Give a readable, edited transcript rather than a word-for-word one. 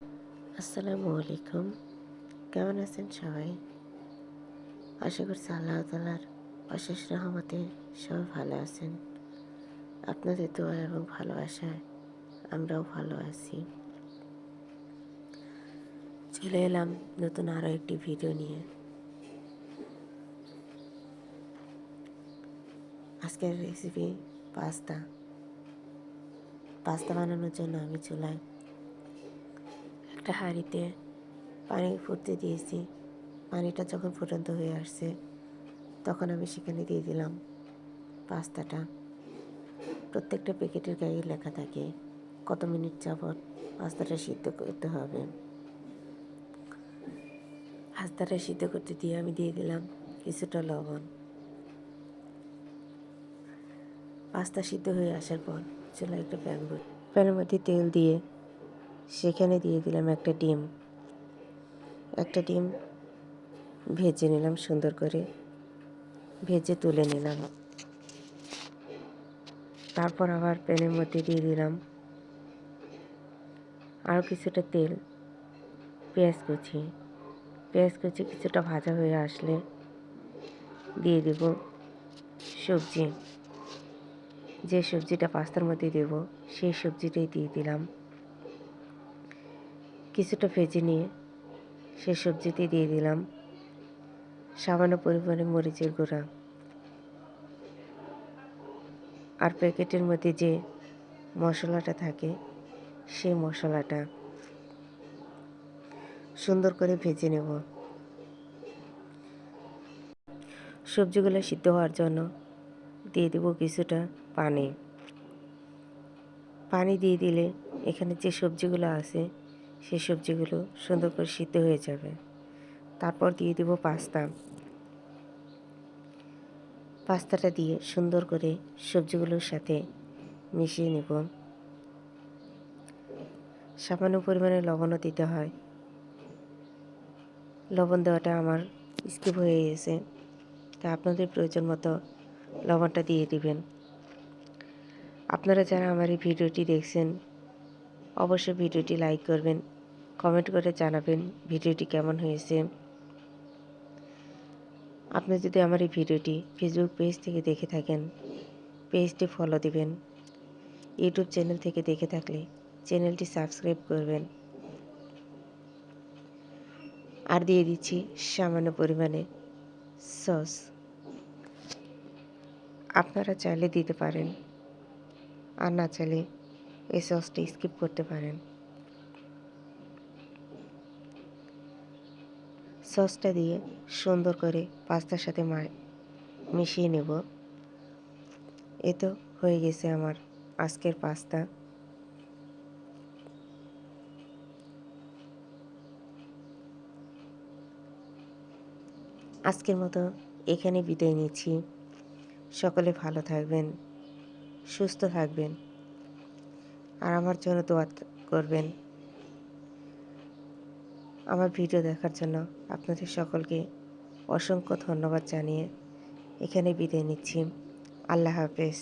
আসসালামু আলাইকুম। কেমন আছেন সবাই? আশা করছি আল্লাহ তাআলার অশেষ রহমতে সবাই ভালো আছেন। আপনাদের দোয়া এবং ভালোবাসায় আমরাও ভালো আছি। চলে এলাম নতুন আরও একটি ভিডিও নিয়ে। আজকের রেসিপি পাস্তা। পাস্তা বানানোর জন্য আমি চুলায় একটা হাঁড়িতে পানি ফুটতে দিয়েছি। পানিটা যখন ফুটন্ত হয়ে আসছে তখন আমি সেখানে দিয়ে দিলাম পাস্তাটা। প্রত্যেকটা প্যাকেটের গায়ে লেখা থাকে কত মিনিট যাবত পাস্তাটা সিদ্ধ করতে হবে। পাস্তাটা সিদ্ধ করতে দিয়ে আমি দিয়ে দিলাম কিছুটা লবণ। পাস্তা সিদ্ধ হয়ে আসার পর চুলায় একটা প্যানের মধ্যে তেল দিয়ে সেখানে দিয়ে দিলাম একটা ডিম। একটা ডিম ভেজে নিলাম সুন্দর করে, ভেজে তুলে নিলাম। তারপর আবার প্যানের মধ্যে দিয়ে দিলাম আরও কিছুটা তেল, পেঁয়াজ কুচি কিছুটা ভাজা হয়ে আসলে দিয়ে দেব সবজি। যে সবজিটা পাস্তার মধ্যে দেব সেই সবজিটাই দিয়ে দিলাম। কিছুটা ভেজে নিয়ে সেই সবজিতে দিয়ে দিলাম সামান্য পরিমাণে মরিচের গুঁড়া। আর প্যাকেটের মধ্যে যে মশলাটা থাকে সেই মশলাটা সুন্দর করে ভেজে নেব। সবজিগুলো সিদ্ধ হওয়ার জন্য দিয়ে দেব কিছুটা পানি। পানি দিয়ে দিলে এখানে যে সবজিগুলো আছে সেই সবজিগুলো সুন্দর করে সিদ্ধ হয়ে যাবে। তারপর দিয়ে দেব পাস্তাটা দিয়ে সুন্দর করে সবজিগুলোর সাথে মিশিয়ে নেব। সামান্য পরিমাণে লবণও দিতে হয়। লবণ দেওয়াটা আমার স্কিপ হয়ে গেছে, তা আপনাদের প্রয়োজন মতো লবণটা দিয়ে দিবেন। আপনারা যারা আমার এই ভিডিওটি দেখছেন অবশ্যই ভিডিওটি লাইক করবেন, কমেন্ট করে জানাবেন ভিডিওটি কেমন হয়েছে। আপনি যদি আমার এই ভিডিওটি ফেসবুক পেজ থেকে দেখে থাকেন পেজটি ফলো দিবেন। ইউটিউব চ্যানেল থেকে দেখে থাকলে চ্যানেলটি সাবস্ক্রাইব করবেন। আর দিয়ে দিচ্ছি সামান্য পরিমাণে সস। আপনারা চাইলে দিতে পারেন, আর না চাইলে এই সসটি স্কিপ করতে পারেন। সসটা দিয়ে সুন্দর করে পাস্তার সাথে মিশিয়ে নেব। এ তো হয়ে গেছে আমার আজকের পাস্তা। আজকের মতো এখানে বিদায় নিচ্ছি। সকলে ভালো থাকবেন, সুস্থ থাকবেন, আর আমার জন্য দোয়া করবেন। আমার ভিডিও দেখার জন্য আপনাদের সকলকে অসংখ্য ধন্যবাদ জানিয়ে এখানে বিদায় নিচ্ছি। আল্লাহ হাফেজ।